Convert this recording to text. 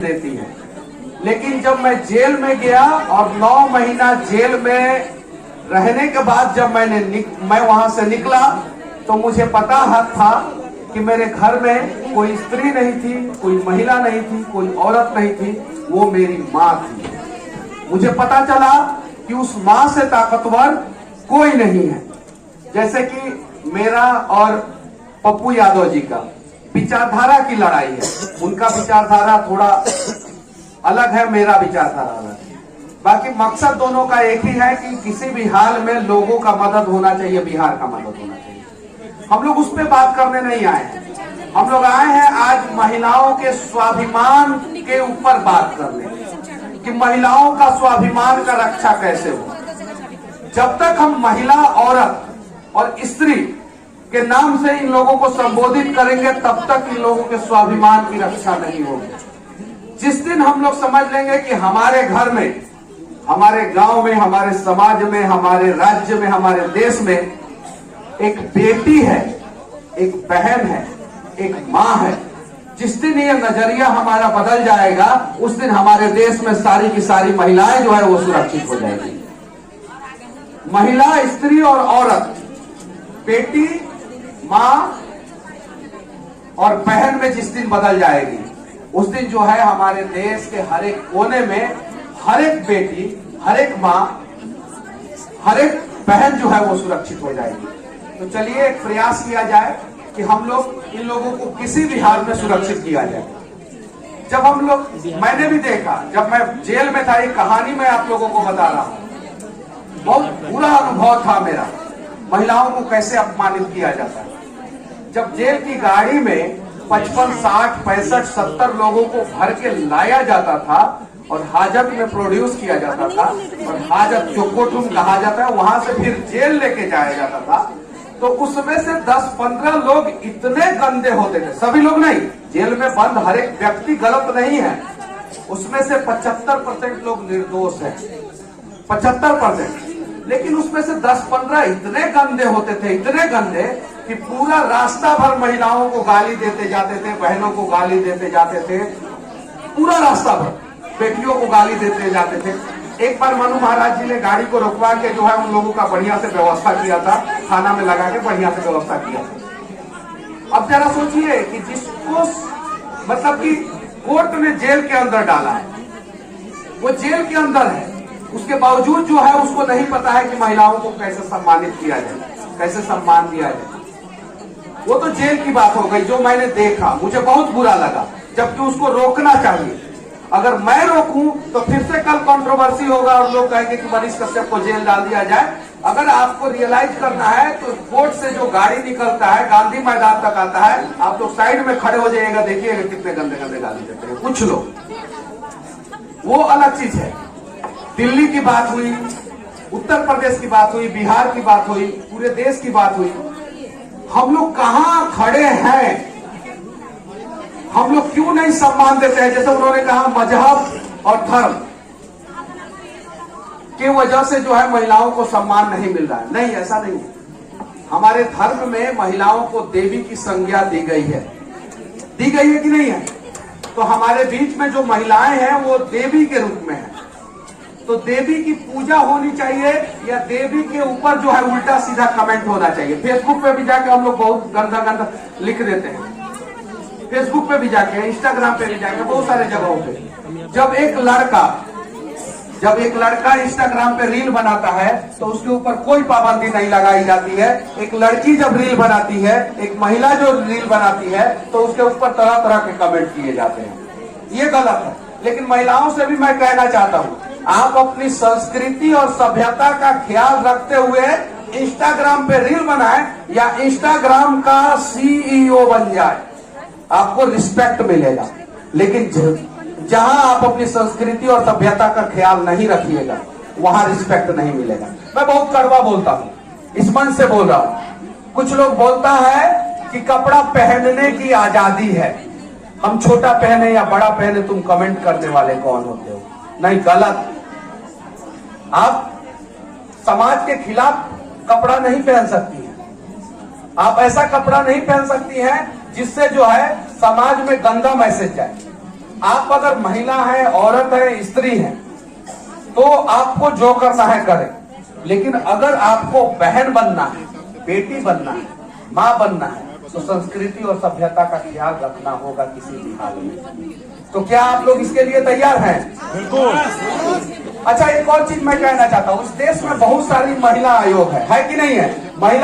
देती है। लेकिन जब मैं जेल में गया और 9 महीना जेल में रहने के बाद जब मैं वहां से निकला तो मुझे पता था कि मेरे घर में कोई स्त्री नहीं थी, कोई महिला नहीं थी, कोई औरत नहीं थी, वो मेरी माँ थी। मुझे पता चला कि उस माँ से ताकतवर कोई नहीं है। जैसे कि मेरा और पप्पू यादव जी का विचारधारा की लड़ाई है, उनका विचारधारा थोड़ा अलग है, मेरा विचारधारा अलग है। बाकी मकसद दोनों का एक ही है कि किसी भी हाल में लोगों का मदद होना चाहिए, बिहार का मदद होना चाहिए। हम लोग उस पर बात करने नहीं आए हैं, हम लोग आए हैं आज महिलाओं के स्वाभिमान के ऊपर बात करने कि महिलाओं का स्वाभिमान का रक्षा कैसे हो। जब तक हम महिला, औरत और स्त्री के नाम से इन लोगों को संबोधित करेंगे तब तक इन लोगों के स्वाभिमान की रक्षा नहीं होगी। जिस दिन हम लोग समझ लेंगे कि हमारे घर में, हमारे गांव में, हमारे समाज में, हमारे राज्य में, हमारे देश में एक बेटी है, एक बहन है, एक माँ है, जिस दिन ये नजरिया हमारा बदल जाएगा उस दिन हमारे देश में सारी की सारी महिलाएं जो है वो सुरक्षित हो जाएगी। महिला, स्त्री और औरत, बेटी, माँ और बहन में जिस दिन बदल जाएगी उस दिन जो है हमारे देश के हर एक कोने में हर एक बेटी, हर एक माँ, हर एक बहन जो है वो सुरक्षित हो जाएगी। तो चलिए एक प्रयास किया जाए कि हम लोग इन लोगों को किसी भी हाल में सुरक्षित किया जाए। जब हम लोग, मैंने भी देखा, जब मैं जेल में था, एक कहानी मैं आप लोगों को बता रहा हूँ, बहुत बुरा अनुभव था मेरा, महिलाओं को कैसे अपमानित किया जाता है। जब जेल की गाड़ी में 55, 60, 65, 70 लोगों को भर के लाया जाता था और हाजत में प्रोड्यूस किया जाता था और हाजत चोकोटूम कहा जाता है, वहां से फिर जेल लेके जाया जाता था, तो उसमें से 10-15 लोग इतने गंदे होते थे। सभी लोग नहीं, जेल में बंद हर एक व्यक्ति गलत नहीं है, उसमें से 75% लोग निर्दोष है, 75%। लेकिन उसमें से 10-15 इतने गंदे होते थे, इतने गंदे कि पूरा रास्ता भर महिलाओं को गाली देते जाते थे, बहनों को गाली देते जाते थे, पूरा रास्ता भर बेटियों को गाली देते जाते थे। एक बार मनु महाराज जी ने गाड़ी को रुकवा के जो है उन लोगों का बढ़िया से व्यवस्था किया था, खाना में लगा के बढ़िया से व्यवस्था किया था। अब जरा सोचिए कि जिसको मतलब कि कोर्ट ने जेल के अंदर डाला है, वो जेल के अंदर है, उसके बावजूद जो है उसको नहीं पता है कि महिलाओं को कैसे सम्मानित किया जाए, कैसे सम्मान दिया जाए। वो तो जेल की बात हो गई, जो मैंने देखा मुझे बहुत बुरा लगा, जबकि उसको रोकना चाहिए। अगर मैं रोकूं तो फिर से कल कंट्रोवर्सी होगा और लोग कहेंगे कि मनीष कश्यप को जेल डाल दिया जाए। अगर आपको रियलाइज करना है तो कोर्ट से जो गाड़ी निकलता है गांधी मैदान तक आता है, आप लोग साइड में खड़े हो जाइएगा, देखिएगा कितने गंदे गंदे गाली देते हैं कुछ लोग, वो अलग चीज है। दिल्ली की बात हुई, उत्तर प्रदेश की बात हुई, बिहार की बात हुई, पूरे देश की बात हुई, हम लोग कहां खड़े हैं? हम लोग क्यों नहीं सम्मान देते हैं? जैसे उन्होंने कहा मजहब और धर्म की वजह से जो है महिलाओं को सम्मान नहीं मिल रहा है। नहीं, ऐसा नहीं है। हमारे धर्म में महिलाओं को देवी की संज्ञा दी गई है, दी गई है कि नहीं है? तो हमारे बीच में जो महिलाएं हैं वो देवी के रूप में है, तो देवी की पूजा होनी चाहिए या देवी के ऊपर जो है उल्टा सीधा कमेंट होना चाहिए? फेसबुक पे भी जाके हम लोग बहुत गंदा गंदा लिख देते हैं, फेसबुक पे भी जाके, इंस्टाग्राम पे भी जाके, बहुत सारे जगहों पे। जब एक लड़का इंस्टाग्राम पे रील बनाता है तो उसके ऊपर कोई पाबंदी नहीं लगाई जाती है। एक लड़की जब रील बनाती है, एक महिला जो रील बनाती है, तो उसके ऊपर तरह तरह के कमेंट किए जाते हैं, ये गलत है। लेकिन महिलाओं से भी मैं कहना चाहता हूँ, आप अपनी संस्कृति और सभ्यता का ख्याल रखते हुए इंस्टाग्राम पे रील बनाएं या इंस्टाग्राम का CEO बन जाए, आपको रिस्पेक्ट मिलेगा। लेकिन जहां आप अपनी संस्कृति और सभ्यता का ख्याल नहीं रखिएगा वहां रिस्पेक्ट नहीं मिलेगा। मैं बहुत कड़वा बोलता हूं, इस मन से बोल रहा हूं। कुछ लोग बोलता है कि कपड़ा पहनने की आजादी है, हम छोटा पहने या बड़ा पहने, तुम कमेंट करने वाले कौन होते हो? नहीं, गलत। आप समाज के खिलाफ कपड़ा नहीं पहन सकती हैं, आप ऐसा कपड़ा नहीं पहन सकती हैं जिससे जो है समाज में गंदा मैसेज जाए। आप अगर महिला है, औरत है, स्त्री है, तो आपको जो करना है करें। लेकिन अगर आपको बहन बनना है, बेटी बनना है, माँ बनना है, तो संस्कृति और सभ्यता का ख्याल रखना होगा किसी भी हाल में। तो क्या आप लोग इसके लिए तैयार हैं? बिल्कुल। अच्छा, एक और चीज मैं कहना चाहता हूँ, इस देश में बहुत सारी महिला आयोग है कि नहीं है? महिला